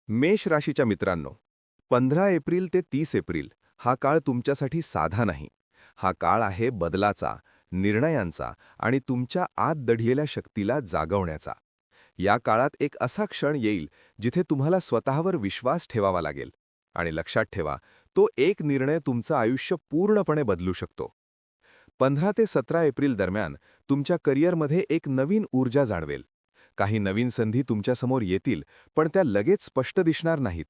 मेष राशीच्या मित्रांनो, 15 एप्रिल ते 30 एप्रिल हा काळ तुमच्यासाठी साधा नाही. हा काळ आहे बदलाचा, निर्णयांचा आणि तुमच्या आत दडलेल्या शक्तीला जागवण्याचा. या काळात एक असा क्षण येईल जिथे तुम्हाला स्वतःवर विश्वास ठेवावा लागेल. आणि लक्षात ठेवा, तो एक निर्णय तुमचं आयुष्य पूर्णपणे बदलू शकतो. 15 ते 17 एप्रिल दरम्यान तुमच्या करिअरमध्ये एक नवीन ऊर्जा जाणवेल. काही नवीन संधी तुमच्यासमोर येतील, पण त्या लगेच स्पष्ट दिसणार नाहीत.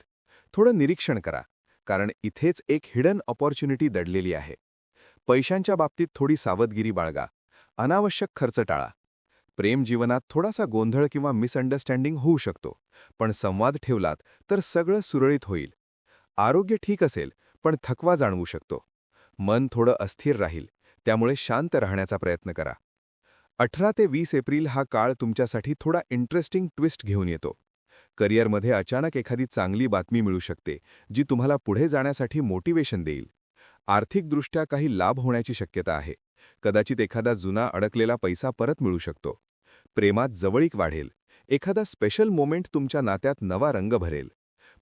थोडं निरीक्षण करा, कारण इथेच एक हिडन अपॉर्च्युनिटी दडलेली आहे. पैशांच्या बाबतीत थोडी सावधगिरी बाळगा. अनावश्यक खर्च टाळा. प्रेम जीवनात थोडासा गोंधळ किंवा मिसअंडरस्टँडिंग होऊ शकतो, पण संवाद ठेवलात तर सगळं सुरळीत होईल. आरोग्य ठीक असेल, पण थकवा जाणवू शकतो. मन थोडं अस्थिर राहील, त्यामुळे शांत राहण्याचा प्रयत्न करा. 18 ते 20 एप्रिल हा काळ तुमच्यासाठी थोडा इंटरेस्टिंग ट्विस्ट घेऊन येतो. करिअरमध्ये अचानक एखादी चांगली बातमी मिळू शकते, जी तुम्हाला पुढे जाण्यासाठी मोटिवेशन देईल. आर्थिकदृष्ट्या काही लाभ होण्याची शक्यता आहे. कदाचित एखादा जुना अडकलेला पैसा परत मिळू शकतो. प्रेमात जवळीक वाढेल. एखादा स्पेशल मोमेंट तुमच्या नात्यात नवा रंग भरेल.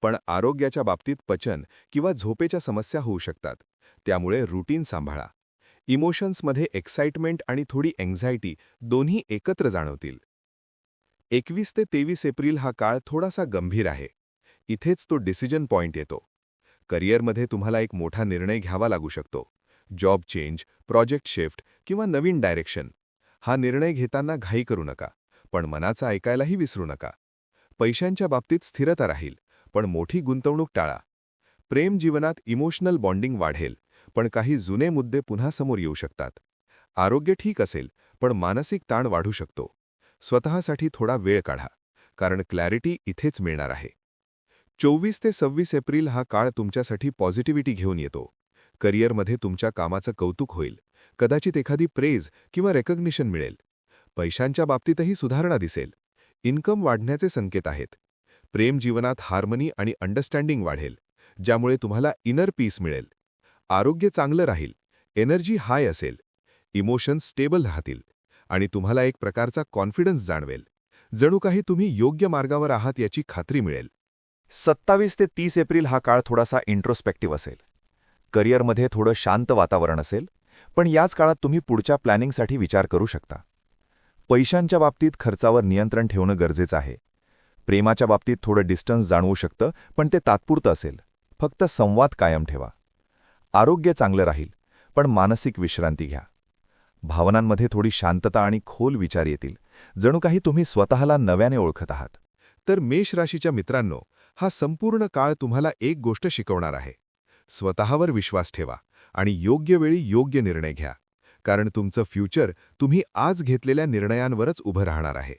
पण आरोग्याच्या बाबतीत पचन किंवा झोपेच्या समस्या होऊ शकतात. त्यामुळे रुटीन सांभाळा. इमोशन्समध्ये एक्साइटमेंट आणि थोडी एन्झायटी दोन्ही एकत्र जाणवतील. 21 ते 23 एप्रिल हा काळ थोडासा गंभीर आहे. इथेच तो डिसिजन पॉइंट येतो. करिअरमध्ये तुम्हाला एक मोठा निर्णय घ्यावा लागू शकतो. जॉब चेंज, प्रोजेक्ट शिफ्ट किंवा नवीन डायरेक्शन. हा निर्णय घेताना घाई करू नका, पण मनाचा ऐकायलाही विसरू नका. पैशांच्या बाबतीत स्थिरता राहील, पण मोठी गुंतवणूक टाळा. प्रेम जीवनात इमोशनल बॉन्डिंग वाढेल, पण काही जुने मुद्दे पुन्हा समोर येऊ शकतात. आरोग्य ठीक असेल, पण मानसिक ताण वाढू शकतो. स्वतःसाठी थोडा वेळ काढा, कारण क्लॅरिटी इथेच मिळणार आहे. 24 ते 26 एप्रिल हा काळ तुमच्यासाठी पॉझिटिव्हिटी घेऊन येतो. करिअरमध्ये तुमच्या कामाचं कौतुक होईल. कदाचित एखादी प्रेज किंवा रेकग्निशन मिळेल. पैशांच्या बाबतीतही सुधारणा दिसेल. इन्कम वाढण्याचे संकेत आहेत. प्रेम जीवनात हार्मनी आणि अंडरस्टँडिंग वाढेल, ज्यामुळे तुम्हाला इनर पीस मिळेल. आरोग्य चांगलं राहील. एनर्जी हाय असेल. इमोशन्स स्टेबल राहतील आणि तुम्हाला एक प्रकारचा कॉन्फिडन्स जाणवेल. जणू काही तुम्ही योग्य मार्गावर आहात याची खात्री मिळेल. 27 ते 30 एप्रिल हा काळ थोडासा इंट्रोस्पेक्टिव्ह असेल. करिअरमध्ये थोडं शांत वातावरण असेल, पण याच काळात तुम्ही पुढच्या प्लॅनिंगसाठी विचार करू शकता. पैशांच्या बाबतीत खर्चावर नियंत्रण ठेवणं गरजेचं आहे. प्रेमाच्या बाबतीत थोडं डिस्टन्स जाणवू शकतं, पण ते तात्पुरतं असेल. फक्त संवाद कायम ठेवा. आरोग्य चांगलं राहील, पण मानसिक विश्रांती घ्या. भावनांमध्ये थोडी शांतता आणि खोल विचार येतील, जणू काही तुम्ही स्वतःला नव्याने ओळखत आहात. तर मेष राशीच्या मित्रांनो, हा संपूर्ण काळ तुम्हाला एक गोष्ट शिकवणार आहे. स्वतःवर विश्वास ठेवा आणि योग्य वेळी योग्य निर्णय घ्या, कारण तुमचं फ्युचर तुम्ही आज घेतलेल्या निर्णयांवरच उभं राहणार आहे.